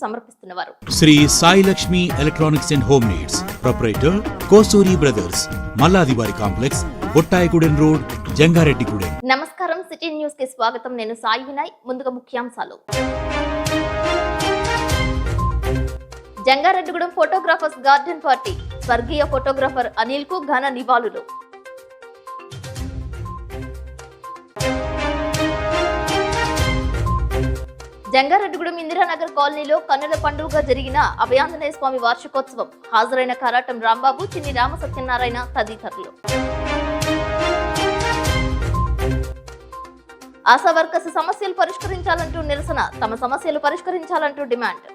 సమర్పిస్తున్నవారు Sri Sai Lakshmi electronics and home needs proprietor Kosuri brothers, మల్లాదివారి complex, Bottayigudem road, Jangareddygudem. నమస్కారం, city news కి స్వాగతం. నేను సాయి వినయ్. ముందుగా ముఖ్యాంశాలు. జంగారెడ్డిగూడెం ఫోటోగ్రాఫర్స్ గార్డెన్ పార్టీ, స్వర్గీయ ఫోటోగ్రాఫర్ అనిల్ కు ఘన నివాళులు. జంగారెడ్డిగూడెం ఇందిరానగర్ కాలనీలో కన్నుల పండుగగా జరిగిన అభయాంజనేయ స్వామి వార్షికోత్సవం. హాజరైన కారాటం రాంబాబు, చిన్ని రామ సత్యనారాయణ తదితరులు. ఆశా వర్కర్స్ సమస్యలు పరిష్కరించాలంటూ నిరసన, తమ సమస్యలు పరిష్కరించాలంటూ డిమాండ్.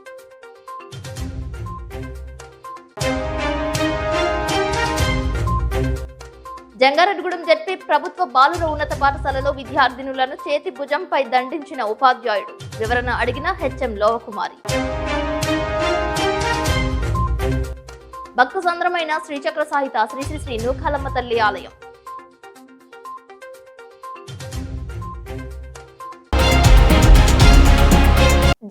జంగారెడ్డిగూడెం జెడ్పీ ప్రభుత్వ బాలుర ఉన్నత పాఠశాలలో విద్యార్థినులను చేతి భుజంపై దండించిన ఉపాధ్యాయుడు. వివరణ అడిగిన హెచ్ఎం లోవకుమారి. భక్త సంద్రమైన శ్రీచక్ర సాహిత శ్రీ శ్రీ శ్రీ నూకాలమ్మ తల్లి ఆలయం.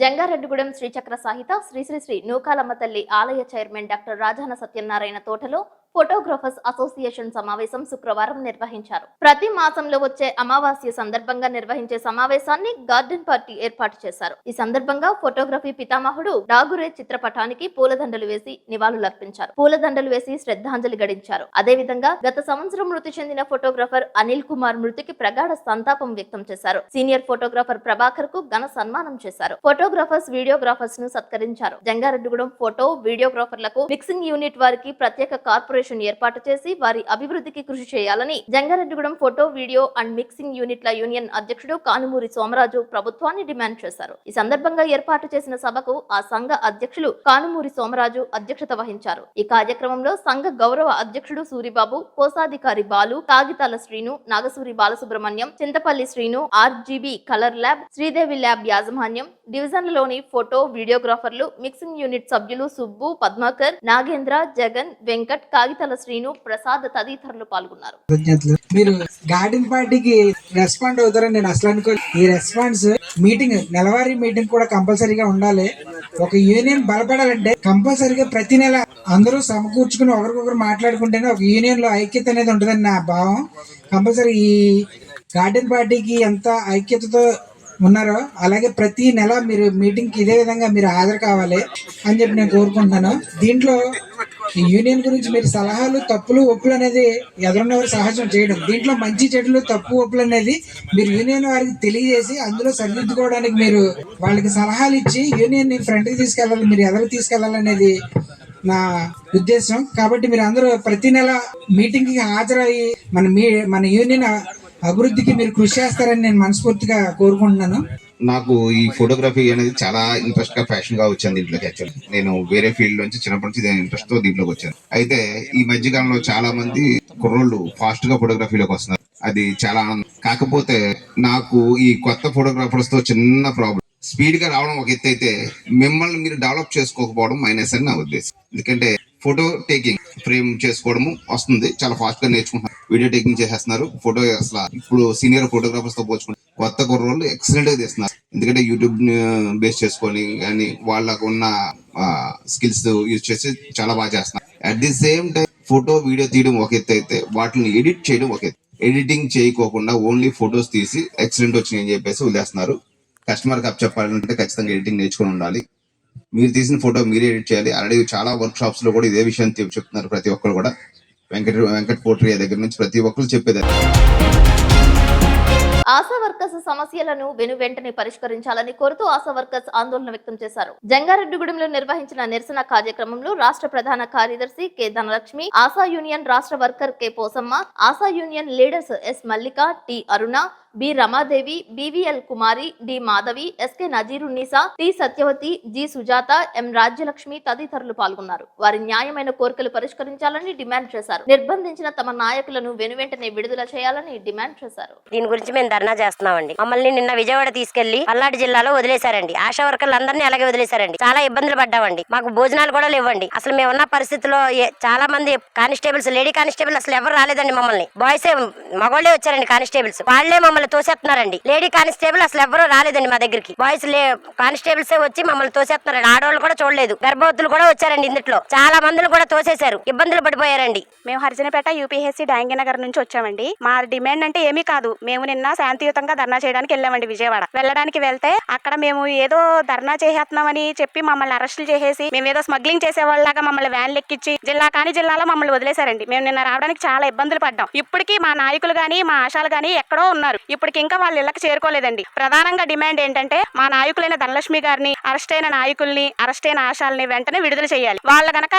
జంగారెడ్డిగూడెం శ్రీచక్ర సాహిత శ్రీ శ్రీ శ్రీ నూకాలమ్మ తల్లి ఆలయ చైర్మన్ డాక్టర్ రాజాన సత్యనారాయణ తోటలో ఫోటోగ్రాఫర్స్ అసోసియేషన్ సమావేశం శుక్రవారం నిర్వహించారు. ప్రతి మాసంలో వచ్చే అమావాస్య సందర్భంగా నిర్వహించే సమావేశాన్ని గార్డెన్ పార్టీ ఏర్పాటు చేశారు. ఈ సందర్భంగా ఫోటోగ్రఫీ పితామహుడు డాగురే చిత్రపటానికి పూలదండలు వేసి నివాళులర్పించారు. పూలదండలు వేసి శ్రద్ధాంజలి గడించారు. అదేవిధంగా గత సంవత్సరం మృతి చెందిన ఫోటోగ్రాఫర్ అనిల్ కుమార్ మృతికి ప్రగాఢ సంతాపం వ్యక్తం చేశారు. సీనియర్ ఫోటోగ్రాఫర్ ప్రభాకర్ కు ఘన సన్మానం చేశారు. ఫోటోగ్రాఫర్స్, వీడియోగ్రాఫర్స్ ను సత్కరించారు. జంగారెడ్డిగూడెం ఫోటో వీడియోగ్రాఫర్లకు మిక్సింగ్ యూనిట్ వారికి ప్రత్యేక కార్పొరేషన్ ఏర్పాటు చేసి వారి అభివృద్ధికి కృషి చేయాలని Jangareddygudem photo, video and mixing యూనిట్ల యూనియన్ అధ్యక్షుడు కానుమూరి సోమరాజు ప్రభుత్వాన్ని డిమాండ్ చేశారు. ఈ సందర్భంగా ఏర్పాటు చేసిన సభకు ఆ సంఘ అధ్యక్షులు కానుమూరి సోమరాజు అధ్యక్షత వహించారు. ఈ కార్యక్రమంలో సంఘ గౌరవ అధ్యక్షుడు సూరిబాబు, కోశాధికారి బాలు, కాగితాల Srinu, Nagasuri Balasubrahmanyam, Chintapalli Srinu, RGB colour lab, Sridevi lab యాజమాన్యం, డివిజన్లలోని ఫోటో, వీడియోగ్రాఫర్లు, మిక్సింగ్ యూనిట్ సభ్యులు సుబ్బు, పద్మాకర్, నాగేంద్ర, జగన్, వెంకట్, కాగితాల శ్రీను, ప్రసాద్ తదితరులు పాల్గొన్నారు. మీరు గార్డెన్ పార్టీకి రెస్పాండ్ అవుతారని నేను అసలు అనుకో. ఈ రెస్పాన్స్ మీటింగ్, నెలవారీ మీటింగ్ కూడా కంపల్సరీగా ఉండాలి. ఒక యూనియన్ బలపడాలంటే కంపల్సరీగా ప్రతి నెల అందరూ సమకూర్చుకుని ఒకరికొకరు మాట్లాడుకుంటేనే ఒక యూనియన్ లో ఐక్యత అనేది ఉంటుందని నా భావం. కంపల్సరీ ఈ గార్డెన్ పార్టీకి ఎంత ఐక్యతతో ఉన్నారో అలాగే ప్రతి నెల మీరు మీటింగ్ కి ఇదే విధంగా మీరు హాజరు కావాలి అని చెప్పి నేను కోరుకుంటున్నాను. దీంట్లో ఈ యూనియన్ గురించి మీరు సలహాలు, తప్పులు, ఒప్పులు అనేది ఎదురున్నవారు సహజం చేయడం. దీంట్లో మంచి చెడులు, తప్పు, ఒప్పులు అనేది మీరు యూనియన్ వారికి తెలియజేసి అందులో సరిదిద్దుకోవడానికి మీరు వాళ్ళకి సలహాలు ఇచ్చి యూనియన్ ని ఫ్రంట్ కి తీసుకెళ్ళాలి, మీరు ఎదురు తీసుకెళ్లాలనేది నా ఉద్దేశం. కాబట్టి మీరు అందరూ ప్రతి నెల మీటింగ్ కి హాజరయ్యి మన యూనియన్ అభివృద్ధికి మీరు కృషి చేస్తారని నేను మనస్ఫూర్తిగా కోరుకుంటున్నాను. నాకు ఈ ఫోటోగ్రఫీ అనేది చాలా ఇంట్రెస్ట్ గా, ఫ్యాషన్ గా వచ్చాను దీంట్లోకి. యాక్చువల్లీ నేను వేరే ఫీల్డ్ నుంచి చిన్నప్పటి నుంచి ఇంట్రెస్ట్ తో దీంట్లోకి వచ్చాను. అయితే ఈ మధ్య కాలంలో చాలా మంది కుర్రోళ్ళు ఫాస్ట్ గా ఫోటోగ్రఫీలోకి వస్తున్నారు. అది చాలా ఆనందం. కాకపోతే నాకు ఈ కొత్త ఫోటోగ్రాఫర్స్ తో చిన్న ప్రాబ్లం. స్పీడ్ గా రావడం ఒక ఎత్తు అయితే మిమ్మల్ని మీరు డెవలప్ చేసుకోకపోవడం మైనస్ అని నా ఉద్దేశం. ఎందుకంటే ఫోటో టేకింగ్, ఫ్రేమ్ చేసుకోవడము వస్తుంది, చాలా ఫాస్ట్ గా నేర్చుకుంటున్నారు. వీడియో టేకింగ్ చేసేస్తున్నారు. ఫోటో అసలు ఇప్పుడు సీనియర్ ఫోటోగ్రాఫర్స్ తో పోల్చుకుంటే కొత్త కుర్రోళ్ళు ఎక్సలెంట్ గా తీస్తున్నారు. ఎందుకంటే యూట్యూబ్ బేస్ చేసుకొని కానీ వాళ్ళకు ఉన్న స్కిల్స్ యూజ్ చేసి చాలా బాగా చేస్తున్నారు. At the same time photo, video తీయడం ఒక ఎత్తు అయితే వాటిని ఎడిట్ చేయడం ఒక ఎత్తు. ఎడిటింగ్ చేయకోకుండా ఓన్లీ ఫొటోస్ తీసి ఎక్సలెంట్ వచ్చినాయి అని చెప్పేసి వదిలేస్తున్నారు. కస్టమర్ కి అప్ చెప్పాలంటే ఖచ్చితంగా ఎడిటింగ్ నేర్చుకుని ఉండాలి. మీరు తీసిన ఫోటో మీరే ఎడిట్ చేయాలి. ఆల్రెడీ చాలా వర్క్ షాప్స్ లో కూడా ఇదే విషయం చెప్తున్నారు ప్రతి ఒక్కరు కూడా. వెంకట్ పోట్రియా దగ్గర నుంచి ప్రతి ఒక్కరు చెప్పేది. ఆశా వర్కర్స్ సమస్యలను వెంటనే పరిష్కరించాలని కోరుతూ ఆశా వర్కర్స్ ఆందోళన వ్యక్తం చేశారు. జంగారెడ్డిగూడెంలో నిర్వహించిన నిరసన కార్యక్రమంలో రాష్ట్ర ప్రధాన కార్యదర్శి కె ధనలక్ష్మి, ఆశా యూనియన్ రాష్ట్ర worker K Posamma, Asha union leaders S Mallika, T Aruna, B Ramadevi, BVL Kumari, D Madhavi, SK Nazirunnisa, T Satyavathi, G Sujatha, M Rajyalakshmi తదితరులు పాల్గొన్నారు. వారి న్యాయమైన కోరికలు పరిష్కరించాలని డిమాండ్ చేశారు. నిర్బంధించిన తమ నాయకులను వెనువెంటనే విడుదల చేయాలని డిమాండ్ చేశారు. దీని గురించి మేము ధర్నా చేస్తున్నాం. చేస్తున్నామండి. మమ్మల్ని నిన్న విజయవాడ తీసుకెళ్లి పల్నాడు జిల్లాలో వదిలేశారండి. ఆశా వర్కర్లు అందరినీ అలాగే వదిలేశారండి. చాలా ఇబ్బందులు పడ్డామండి. మాకు భోజనాలు కూడా లేవండి. అసలు మేము ఉన్న పరిస్థితిలో చాలా మంది కానిస్టేబుల్స్, లేడీ కానిస్టేబుల్ అసలు ఎవరు రాలేదండి. మమ్మల్ని బాయ్సే, మగోళ్లే వచ్చారండి కానిస్టేబుల్స్. వాళ్లే మమ్మల్ని తోసేస్తున్నారండి. లేడీ కానిస్టేబుల్ అసలు ఎవరు రాలేదండి మా దగ్గరికి. బాయ్స్ కానిస్టేబుల్సే వచ్చి మమ్మల్ని తోసేస్తున్నారండి. ఆడవాళ్ళు కూడా చూడలేదు. గర్భవతులు కూడా వచ్చారండి. ఇందులో చాలా మందిని కూడా తోసేశారు. ఇబ్బందులు పడిపోయారండి. మేము హరిజనపేట యూపీఎస్సీ డాంగినగర్ నుంచి వచ్చామండి. మా డిమాండ్ అంటే ఏమీ కాదు. మేము నిన్న శాంతియుతంగా ధర్నా చేయడానికి వెళ్ళామండి విజయవాడ. వెళ్ళడానికి వెళ్తే అక్కడ మేము ఏదో ధర్నా చేసేస్తున్నామని చెప్పి మమ్మల్ని అరెస్టులు చేసేసి మేము ఏదో స్మగ్లింగ్ చేసేవాళ్ళగా మమ్మల్ని వ్యాన్ లెక్కించి జిల్లాలో మమ్మల్ని వదిలేశారండి. మేము నిన్న రావడానికి చాలా ఇబ్బందులు పడ్డాం. ఇప్పటికీ మా నాయకులు గాని మా ఆశాలు గాని ఎక్కడో ఉన్నారు. ఇప్పటికి ఇంకా వాళ్ళ ఇళ్ళకి చేరుకోలేదండి. ప్రధానంగా డిమాండ్ ఏంటంటే మా నాయకులైన ధనలక్ష్మి గారిని, అరెస్ట్ అయిన నాయకుల్ని, అరెస్ట్ అయిన ఆశాలని వెంటనే విడుదల చేయాలి. వాళ్ళ గనక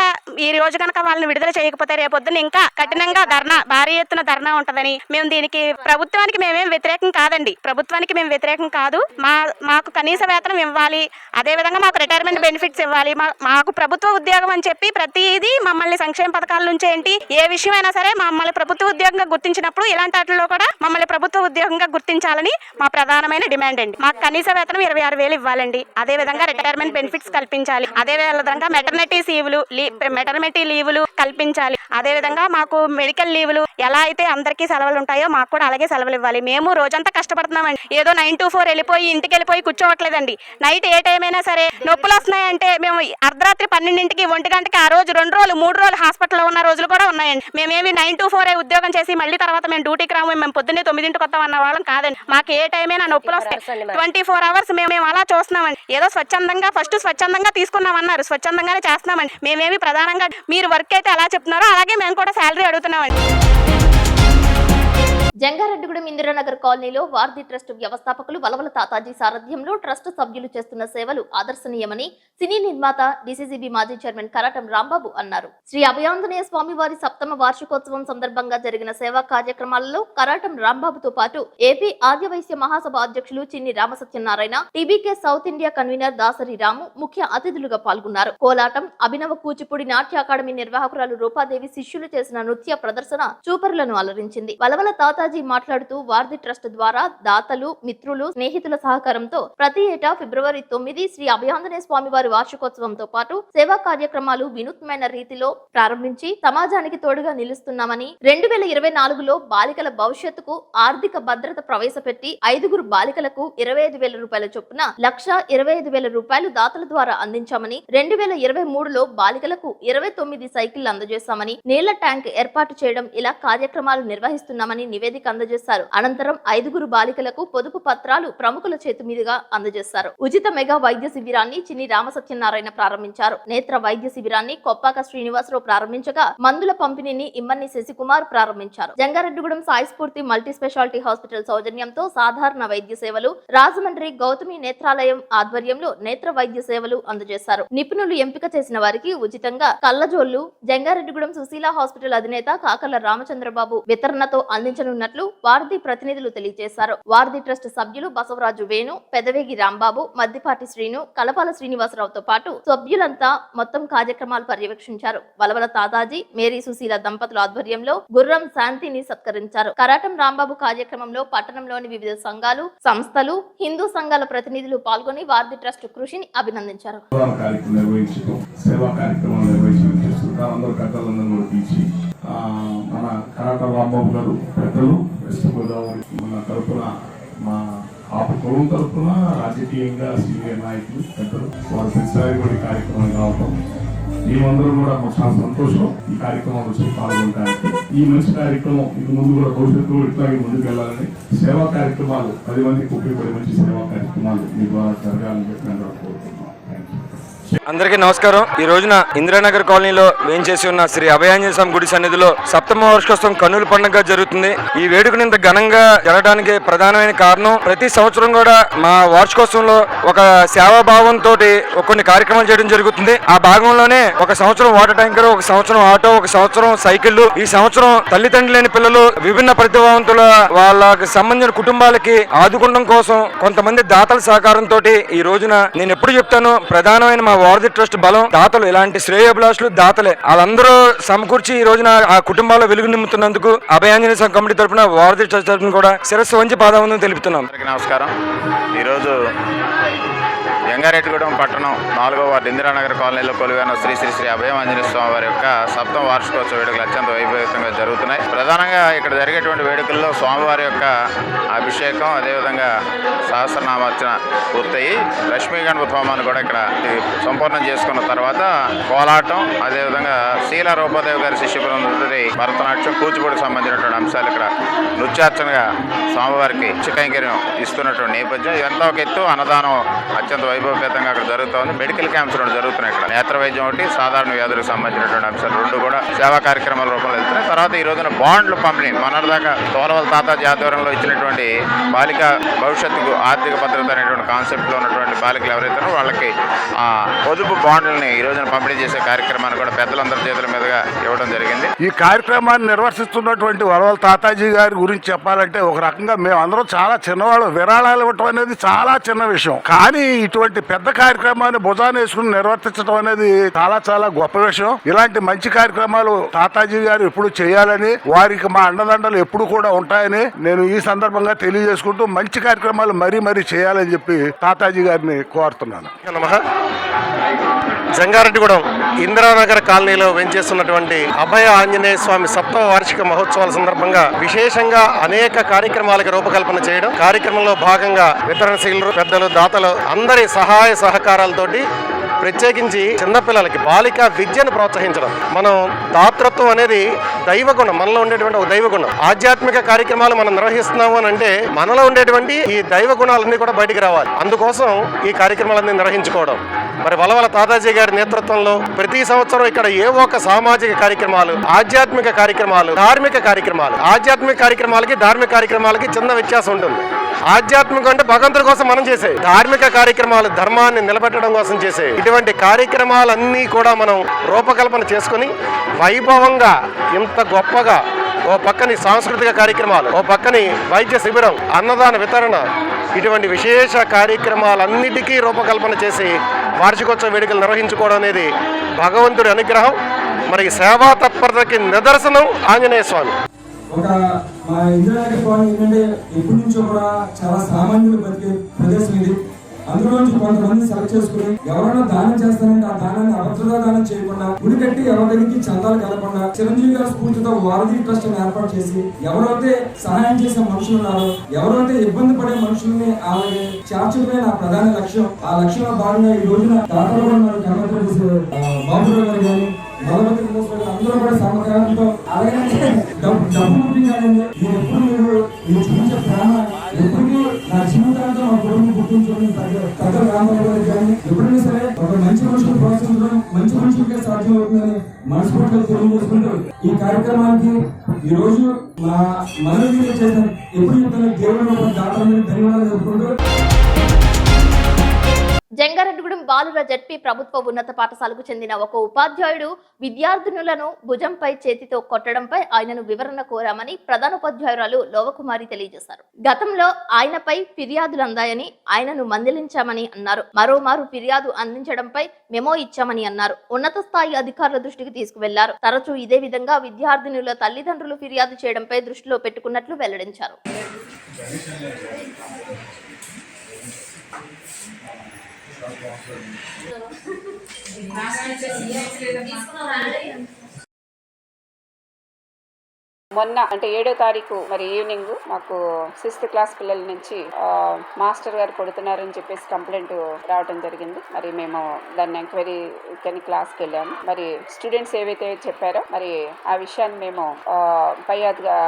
ఈ రోజు గనక వాళ్ళని విడుదల చేయకపోతే రేపొద్దున ఇంకా కఠినంగా ధర్నా, భారీ ఎత్తున ధర్నా ఉంటదని. మేము దీనికి ప్రభుత్వానికి మేమేం వ్యతిరేకం కాదండి. ప్రభుత్వానికి మేము వ్యతిరేకం కాదు. మాకు కనీస వేతనం ఇవ్వాలి. అదేవిధంగా మాకు రిటైర్మెంట్ బెనిఫిట్స్ ఇవ్వాలి. మాకు ప్రభుత్వ ఉద్యోగం అని చెప్పి ప్రతిదీ మమ్మల్ని సంక్షేమ పథకాల నుంచి ఏంటి ఏ విషయమైనా సరే మమ్మల్ని ప్రభుత్వ ఉద్యోగంగా గుర్తించినప్పుడు ఇలాంటి వాటిలో కూడా మమ్మల్ని ప్రభుత్వ ఉద్యోగంగా గుర్తించాలని మా ప్రధానమైన డిమాండ్ అండి. మాకు కనీస వేతనం 26,000 ఇవ్వాలండి. అదే విధంగా రిటైర్మెంట్ బెనిఫిట్స్ కల్పించాలి. అదే విధంగా మెటర్నిటీ లీవులు కల్పించాలి. అదే విధంగా మాకు మెడికల్ లీవులు ఎలా అయితే అందరికీ సెలవులు ఉంటాయో మాకు కూడా అలాగే సెలవులు ఇవ్వాలి. మేము రోజంతా కష్టపడుతున్నామండి. ఏదో 9 to 4 వెళ్ళిపోయి ఇంటికి వెళ్ళిపోయి కూర్చోవట్లేదండి. నైట్ ఏ టైం అయినా సరే నొప్పులు వస్తున్నాయంటే మేము అర్ధరాత్రి 12ంటికి 1 గంటకి ఆ రోజు 2 రోజులు 3 రోజులు హాస్పిటల్లో ఉన్న రోజులు కూడా ఉన్నాయండి. మేమేమి 9 to 4 ఉద్యోగం చేసి మళ్ళీ తర్వాత మేము డ్యూటీకి రాము, మేము పొద్దున్నే 9ంటికి వస్తాం అన్న వాళ్ళం కాదండి. మాకు ఏ టైం అయినా నొప్పులు వస్తాయి. 24 hours మేము అలా చూస్తున్నామండి. ఏదో స్వచ్ఛందంగా స్వచ్ఛందంగా తీసుకున్నామన్నారు, స్వచ్ఛందంగానే చేస్తున్నామండి. మేమేమి ప్రధానంగా మీరు వర్క్ అయితే ఎలా చెప్తున్నారో అలాగే మేము కూడా శాలరీ అడుగుతున్నామండి. జంగారెడ్డిగూడెం ఇందిరానగర్ కాలనీలో వార్ది ట్రస్ట్ వ్యవస్థాపకులు వలవల తాతాజీ సారథ్యంలో ట్రస్ట్ సభ్యులు చేస్తున్న సేవలు ఆదర్శనీయమని సినీ నిర్మాత డీసీసీబీ మాజీ చైర్మన్ కరాటం రాంబాబు అన్నారు. శ్రీ అభయాంజనేయ స్వామివారి 7వ వార్షికోత్సవం సందర్భంగా జరిగిన సేవా కార్యక్రమాలలో కరాటం రాంబాబుతో పాటు ఏపీ ఆర్యవైశ్య మహాసభ అధ్యక్షులు Chinni Ramasatyanarayana, TBK south India convener Dasari Ramu ముఖ్య అతిథులుగా పాల్గొన్నారు. కోలాటం, అభినవ కూచిపూడి నాట్య అకాడమీ నిర్వాహకురాలు రూపాదేవి శిష్యులు చేసిన నృత్య ప్రదర్శన చూపరులను అలరించింది. వలవల తాతాజీ మాట్లాడుతూ వార్ది ట్రస్ట్ ద్వారా దాతలు, మిత్రులు, స్నేహితుల సహకారంతో ప్రతి ఏటా ఫిబ్రవరి 9 శ్రీ అభయాంజనేయ స్వామివారి వార్షికోత్సవంతో పాటు సేవా కార్యక్రమాలు వినూత్నమైన రీతిలో ప్రారంభించి సమాజానికి తోడుగా నిలుస్తున్నామని, 2024లో బాలికల భవిష్యత్తుకు ఆర్థిక భద్రత ప్రవేశపెట్టి 5 బాలికలకు 25,000 రూపాయల చొప్పున 1,25,000 రూపాయలు దాతల ద్వారా అందించామని, 2023లో బాలికలకు 29 సైకిళ్లు అందజేశామని, నీళ్ల ట్యాంక్ ఏర్పాటు చేయడం ఇలా కార్యక్రమాలు నిర్వహిస్తున్నామని నివేదిక అందజేశారు. అనంతరం 5 బాలికలకు పొదుపు పత్రాలు ప్రముఖుల చేతి మీదుగా అందజేశారు. ఉచిత మెగా వైద్య శిబిరాన్ని చిన్ని రామసత్యనారాయణ ప్రారంభించారు. నేత్ర వైద్య శిబిరాన్ని కొప్పాక శ్రీనివాసరావు ప్రారంభించగా మందుల పంపిణీని ఇమ్మన్ని శశికుమార్ ప్రారంభించారు. జంగారెడ్డిగూడెం సాయి స్ఫూర్తి మల్టీ స్పెషాలిటీ హాస్పిటల్ సౌజన్యంతో సాధారణ వైద్య సేవలు, రాజమండ్రి గౌతమి నేత్రాలయం ఆధ్వర్యంలో నేత్ర వైద్య సేవలు అందజేశారు. నిపుణులు ఎంపిక చేసిన వారికి ఉచితంగా కళ్లజోళ్లు జంగారెడ్డిగూడెం సుశీల హాస్పిటల్ అధినేత కాకల రామచంద్రబాబు వితరణతో అందించనున్నట్లు వార్ది ప్రతినిధులు తెలియజేశారు. వార్ది ట్రస్ట్ సభ్యులు బసవరాజు వేణు, పెదవేగి రాంబాబు, మద్దిపాటి శ్రీను, కలపాల శ్రీనివాసరావుతో పాటు సభ్యులంతా మొత్తం కార్యక్రమాలు పర్యవేక్షించారు. వలవల తాతాజీ, మేరీ సుశీల దంపతుల ఆధ్వర్యంలో గుర్రం శాంతిని సత్కరించారు. కరాటం రాంబాబు కార్యక్రమంలో పట్టణంలోని వివిధ సంఘాలు, సంస్థలు, హిందూ సంఘాల ప్రతినిధులు పాల్గొని వార్ది ట్రస్ట్ కృషిని అభినందించారు. మన కరాటం రాంబాబు గారు పెద్దలు వెస్ట్ గోదావరి మన తరఫున, మా కులం తరఫున రాజకీయంగా సీనియర్ నాయకులు పెద్దలు వారు ప్రతిసారి కూడా ఈ కార్యక్రమం రావటం మేమందరం కూడా చాలా సంతోషం. ఈ కార్యక్రమంలో వచ్చి పాల్గొనడానికి ఈ మంచి కార్యక్రమం ఇది ముందు కూడా భవిష్యత్తులో ఇట్లాగే ముందుకు వెళ్ళాలని, సేవా కార్యక్రమాలు 10 మందికి ఉపయోగపడే మంచి సేవా కార్యక్రమాలు మీ ద్వారా జరగాలని చెప్పి అందరూ కోరుతున్నాం. అందరికీ నమస్కారం. ఈ రోజున ఇందిరానగర్ కాలనీలో వేంచేసి ఉన్న శ్రీ అభయాంజనేయ స్వామి గుడి సన్నిధిలో 7వ వార్షికోత్సవం కన్నుల పండుగ జరుగుతుంది. ఈ వేడుకను ఇంత ఘనంగా జరగడానికి ప్రధానమైన కారణం, ప్రతి సంవత్సరం కూడా మా వార్షికోత్సవంలో ఒక సేవాభావంతో కొన్ని కార్యక్రమాలు చేయడం జరుగుతుంది. ఆ భాగంలోనే ఒక సంవత్సరం వాటర్ ట్యాంకర్, ఒక సంవత్సరం ఆటో, ఒక సంవత్సరం సైకిళ్లు, ఈ సంవత్సరం తల్లిదండ్రులు లేని పిల్లలు విభిన్న ప్రతిభావంతుల వాళ్ళకి సంబంధించిన కుటుంబాలకి ఆదుకోవడం కోసం కొంతమంది దాతల సహకారంతో ఈ రోజున నేను ఎప్పుడు చెప్తాను, ప్రధానమైన మా వారధి ట్రస్ట్ బలం దాతలు, ఇలాంటి శ్రేయోభిలాషులు దాతలే వాళ్ళందరూ సమకూర్చి ఈ రోజున ఆ కుటుంబాల్లో వెలుగు నింపుతున్నందుకు అభయాంజనేయ సంఘం కమిటీ తరఫున వారధి ట్రస్ట్ తరఫున కూడా శిరస్సు వంచి పాదవందనం తెలుపుతున్నాం. నమస్కారం. ఈరోజు జంగారెడ్డిగూడెం పట్టణం 4వ వార్డు ఇందిరానగర్ కాలనీలో కొలువైన శ్రీ శ్రీ శ్రీ అభయాంజనేయ స్వామి వారి యొక్క 7వ వార్షికోత్సవ వేడుకలు అత్యంత వైభవంగా జరుగుతున్నాయి. ప్రధానంగా ఇక్కడ జరిగేటువంటి వేడుకల్లో స్వామివారి యొక్క అభిషేకం, అదేవిధంగా సహస్రనామార్చన పూర్తయి లక్ష్మీ గణపతి హోమాన్ని కూడా ఇక్కడ సంపూర్ణం చేసుకున్న తర్వాత కోలాటం, అదేవిధంగా శీల రూపదేవి గారి శిష్య బృందరి భరతనాట్యం, కూచిపూడికి సంబంధించినటువంటి అంశాలు ఇక్కడ నృత్యార్చనగా స్వామివారికి కైంకర్యం ఇస్తున్నటువంటి నేపథ్యం. ఇదంతా ఒక ఎత్తు. అన్నదానం అత్యంత వైభవపేతంగా అక్కడ జరుగుతుంది. మెడికల్ క్యాంప్స్ రెండు జరుగుతున్నాయి. ఇక్కడ నేత్ర వైద్యం ఒకటి, సాధారణ వ్యాధులకు సంబంధించినటువంటి అంశాలు రెండు కూడా సేవా కార్యక్రమాల రూపంలో వెళ్తున్నాయి. తర్వాత ఈ రోజున బాండ్లు పంపిణీ, మొన్నటిదాకా తోలవల తాతాజీ ఆధ్వర్యంలో ఇచ్చినటువంటి బాలిక భవిష్యత్తుకు ఆర్థిక భద్రత అనేటువంటి కాన్సెప్ట్లో ఉన్నటువంటి బాలికలు ఎవరైతే వాళ్ళకి పొదుపు బాండ్లని ఈ రోజున పంపిణీ చేసే కార్యక్రమాన్ని కూడా పెద్దలందరి చేతుల మీదుగా ఇవ్వడం జరిగింది. ఈ కార్యక్రమాన్ని నిర్వర్తిస్తున్నటువంటి వరవల తాతాజీ గారి గురించి చెప్పాలంటే ఒక రకంగా మేము అందరం చాలా చిన్నవాళ్ళు. విరాళాలు ఇవ్వటం అనేది చాలా చిన్న విషయం, కానీ ఇటువంటి పెద్ద కార్యక్రమాన్ని భుజాన్ని వేసుకుని నిర్వర్తించడం అనేది చాలా చాలా గొప్ప విషయం. ఇలాంటి మంచి కార్యక్రమాలు తాతాజీ గారు ఎప్పుడు చేయాలని, వారికి మా అండదండలు ఎప్పుడు కూడా ఉంటాయని నేను ఈ సందర్భంగా తెలియజేసుకుంటూ మంచి కార్యక్రమాలు మరీ చేయాలని చెప్పి తాతాజీ గారిని కోరుతున్నాను. జంగారెడ్డిగూడెం ఇందిరానగర్ కాలనీలో వెంచేస్తున్నటువంటి అభయ ఆంజనేయ స్వామి 7వ వార్షిక మహోత్సవాల సందర్భంగా విశేషంగా అనేక కార్యక్రమాలకు రూపకల్పన చేయడం, కార్యక్రమంలో భాగంగా వితరణశీలు, పెద్దలు, దాతలు అందరి సహాయ సహకారాలతోటి ప్రత్యేకించి చిన్నపిల్లలకి బాలికా విద్యను ప్రోత్సహించడం. మనం దాతృత్వం అనేది దైవగుణం, మనలో ఉండేటువంటి ఒక దైవగుణం. ఆధ్యాత్మిక కార్యక్రమాలు మనం నిర్వహిస్తున్నాము అని అంటే మనలో ఉండేటువంటి ఈ దైవ గుణాలన్నీ కూడా బయటికి రావాలి. అందుకోసం ఈ కార్యక్రమాలన్నీ నిర్వహించుకోవడం. మరి వలవల తాతాజీ గారి నేతృత్వంలో ప్రతి సంవత్సరం ఇక్కడ ఏవో ఒక సామాజిక కార్యక్రమాలు, ఆధ్యాత్మిక కార్యక్రమాలు, ధార్మిక కార్యక్రమాలు. ఆధ్యాత్మిక కార్యక్రమాలకి ధార్మిక కార్యక్రమాలకి చిన్న వ్యత్యాసం ఉంటుంది. ఆధ్యాత్మికం అంటే భగవంతుడి కోసం మనం చేసే, ధార్మిక కార్యక్రమాలు ధర్మాన్ని నిలబెట్టడం కోసం చేసే. ఇటువంటి కార్యక్రమాలన్నీ కూడా మనం రూపకల్పన చేసుకుని వైభవంగా ఇంత గొప్పగా, ఓ పక్కని సాంస్కృతిక కార్యక్రమాలు, ఓ పక్కని వైద్య శిబిరం, అన్నదాన వితరణ, ఇటువంటి విశేష కార్యక్రమాలన్నిటికీ రూపకల్పన చేసి వార్షికోత్సవ వేడుకలు నిర్వహించుకోవడం అనేది భగవంతుడి అనుగ్రహం. మరి సేవా తత్పరతకి నిదర్శనం ఆంజనేయ స్వామి. ఒక మా ఇందిరానగర్ కాలనీ ఏంటంటే ఎప్పటి నుంచో కూడా చాలా సామాన్యులు బతికే ప్రదేశం ఇది. అందులోంచి కొంతమంది సెలెక్ట్ చేసుకుని ఎవరైనా దానం చేస్తానంటే ఆ దానాన్ని అభద్రతా దానం చేయకుండా, గుడి కట్టి ఎవరి దగ్గరికి చందాలు కలగకుండా చిరంజీవి గారి స్ఫూర్తితో వారధి ట్రస్ట్ ఏర్పాటు చేసి ఎవరైతే సహాయం చేసే మనుషులు ఉన్నారో, ఎవరైతే ఇబ్బంది పడే మనుషుల్ని అలాగే చేర్చడమే నా ప్రధాన లక్ష్యం. ఆ లక్ష్యంలో భాగంగా ఈ రోజున దాతలు కూడా ఉన్నారు. బాబురావు గారు కానీ అందరూ కూడా సమకాలంతో అలాగే డబ్బు కాదండి. నేను ఎప్పుడు మీరు చూపించే ప్రేమ ఎప్పటికీ నా జీవితాంతో మా కుటుంబం గుర్తించుకుని పెద్ద రామారావు గారు కానీ ఎప్పుడైనా సరే ఒక మంచి మనుషులు ప్రోత్సహించడం మంచి మనుషులకే సాధ్యం అవుతుందని మనస్ఫూర్తిగా తెలియజేసుకుంటూ ఈ కార్యక్రమానికి ఈ రోజు మా మనవి చేసిన ఎప్పుడు చెప్తాను దేవుడు దాతలని ధన్యవాదాలు చెప్పుకుంటూ. జంగారెడ్డిగూడెం బాలుర జడ్పీ ప్రభుత్వ ఉన్నత పాఠశాలకు చెందిన ఒక ఉపాధ్యాయుడు విద్యార్థినులను భుజంపై చేతితో కొట్టడంపై ఆయనను వివరణ కోరామని ప్రధానోపాధ్యాయురాలు లోవకుమారి తెలియజేశారు. గతంలో ఆయనపై ఫిర్యాదులు అందాయని, ఆయనను మందలించామని అన్నారు. మరోమారు ఫిర్యాదు అందించడంపై మెమో ఇచ్చామని అన్నారు. ఉన్నత స్థాయి అధికారుల దృష్టికి తీసుకువెళ్లారు. తరచూ ఇదే విధంగా విద్యార్థినుల తల్లిదండ్రులు ఫిర్యాదు చేయడంపై దృష్టిలో పెట్టుకున్నట్లు వెల్లడించారు. మొన్న అంటే 7వ తారీఖు మరి ఈవినింగ్ మాకు 6th క్లాస్ పిల్లల నుంచి మాస్టర్ గారు కొడుతున్నారని చెప్పేసి కంప్లైంట్ రావడం జరిగింది. మరి మేము దాన్ని ఎంక్వైరీ కానీ క్లాస్కి వెళ్ళాము. మరి స్టూడెంట్స్ ఏవైతే చెప్పారో మరి ఆ విషయాన్ని మేము పై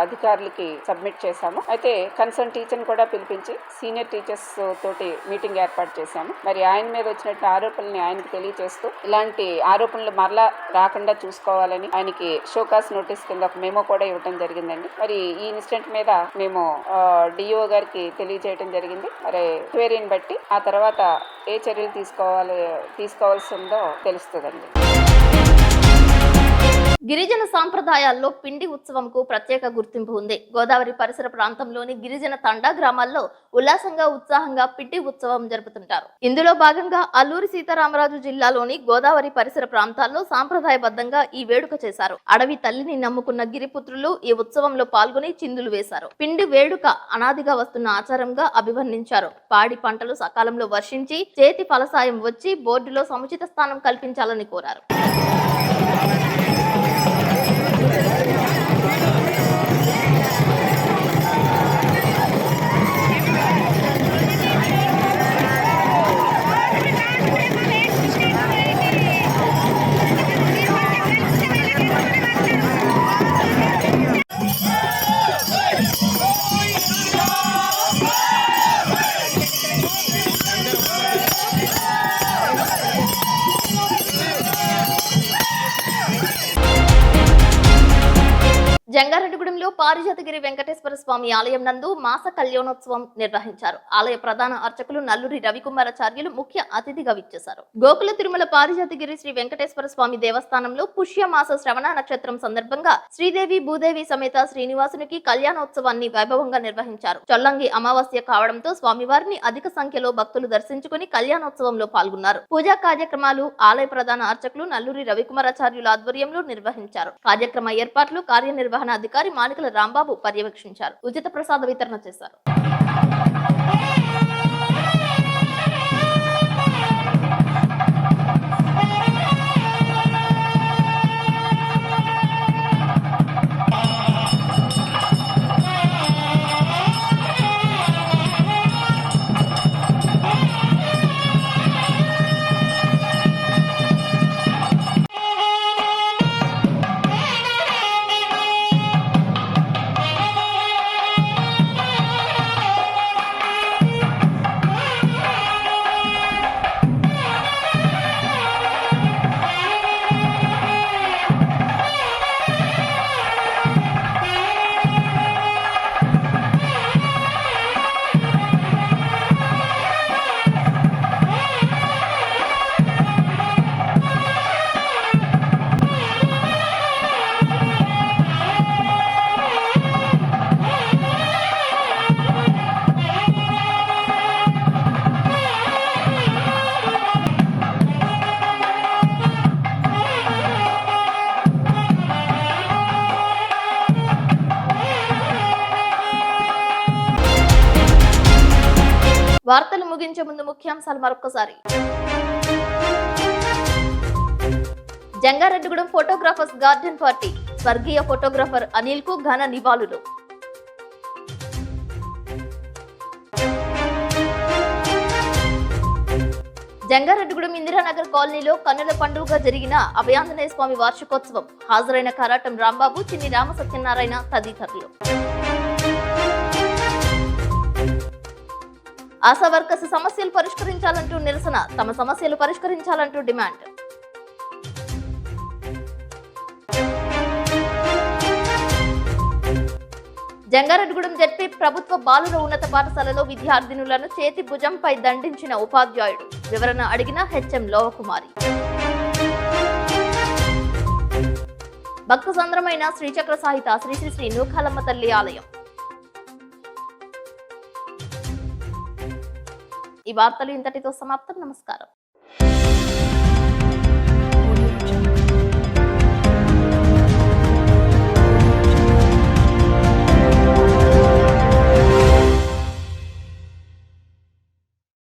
అధికారులకి సబ్మిట్ చేశాము. అయితే కన్సర్న్ టీచర్ని కూడా పిలిపించి సీనియర్ టీచర్స్ తోటి మీటింగ్ ఏర్పాటు చేశాము. మరి ఆయన మీద వచ్చినట్టు ఆరోపణల్ని ఆయనకు తెలియజేస్తూ ఇలాంటి ఆరోపణలు మరలా రాకుండా చూసుకోవాలని ఆయనకి షోకాస్ నోటీస్ కింద ఒక మెమో కూడా ఇవ్వడం జరిగిందండి. మరి ఈ ఇన్సిడెంట్ మీద మేము డిఓ గారికి తెలియజేయడం జరిగింది. మరి క్వెరీని బట్టి ఆ తర్వాత ఏ చర్యలు తీసుకోవాల్సి ఉందో తెలుస్తుందండి. గిరిజన సాంప్రదాయాల్లో పిండి ఉత్సవంకు ప్రత్యేక గుర్తింపు ఉంది. గోదావరి పరిసర ప్రాంతంలోని గిరిజన తండా గ్రామాల్లో ఉల్లాసంగా ఉత్సాహంగా పిండి ఉత్సవం జరుపుతుంటారు. ఇందులో భాగంగా అల్లూరి సీతారామరాజు జిల్లాలోని గోదావరి పరిసర ప్రాంతాల్లో సాంప్రదాయబద్ధంగా ఈ వేడుక చేశారు. అడవి తల్లిని నమ్ముకున్న గిరిపుత్రులు ఈ ఉత్సవంలో పాల్గొని చిందులు వేశారు. పిండి వేడుక అనాదిగా వస్తున్న ఆచారంగా అభివర్ణించారు. పాడి పంటలు సకాలంలో వర్షించి చేతి ఫలసాయం వచ్చి బోర్డులో సముచిత స్థానం కల్పించాలని కోరారు. జంగారెడ్డిగూడెంలో పారిజాతగిరి వెంకటేశ్వర స్వామి ఆలయం నందు మాస కళ్యాణోత్సవం నిర్వహించారు. ఆలయ ప్రధాన అర్చకులు నల్లూరి రవికుమారాచార్యులు ముఖ్య అతిథిగా విచ్చేశారు. గోకుల తిరుమల పారిజాతగిరి శ్రీ వెంకటేశ్వర స్వామి దేవస్థానంలో పుష్యమాస శ్రవణ నక్షత్రం సందర్భంగా శ్రీదేవి భూదేవి సమేత శ్రీనివాసునికి కళ్యాణోత్సవాన్ని వైభవంగా నిర్వహించారు. చొల్లంగి అమావాస్య కావడంతో స్వామివారిని అధిక సంఖ్యలో భక్తులు దర్శించుకుని కళ్యాణోత్సవంలో పాల్గొన్నారు. పూజా కార్యక్రమాలు ఆలయ ప్రధాన అర్చకులు నల్లూరి రవికుమారాచార్యుల ఆధ్వర్యంలో నిర్వహించారు. కార్యక్రమ ఏర్పాట్లు కార్యనిర్వహణ అధికారి మానికల రాంబాబు పర్యవేక్షించారు. ఉచిత ప్రసాద వితరణ చేశారు. వార్తలు ముగించే ముందు ముఖ్యాంశాలు మరొకసారి. జంగారెడ్డిగూడెం ఫోటోగ్రాఫర్స్ గార్డెన్ పార్టీ స్వర్గీయ ఫోటోగ్రాఫర్ అనిల్ కు ఘన నివాళులు. జంగారెడ్డిగూడెం ఇందిరానగర్ కాలనీలో కన్నుల పండుగగా జరిగిన అభయాంజనేయ స్వామి వార్షికోత్సవం. హాజరైన కారాటం రాంబాబు, చిన్ని రామ సత్యనారాయణ తదితరులు. ఆశా వర్కర్స్ సమస్యలు పరిష్కరించాలంటూ నిరసన, తమ సమస్యలు పరిష్కరించాలంటూ డిమాండ్. జంగారెడ్డిగూడెం జెడ్పీ ప్రభుత్వ బాలుర ఉన్నత పాఠశాలలో విద్యార్థినులను చేతి భుజంపై దండించిన ఉపాధ్యాయుడు. వివరణ అడిగిన హెచ్ఎం లోవకుమారి. భక్త సంద్రమైన శ్రీచక్ర సాహిత శ్రీ శ్రీ శ్రీ నూకాలమ్మ తల్లి ఆలయం. ఈ వార్తలు ఇంతటితో సమాప్తం. నమస్కారం.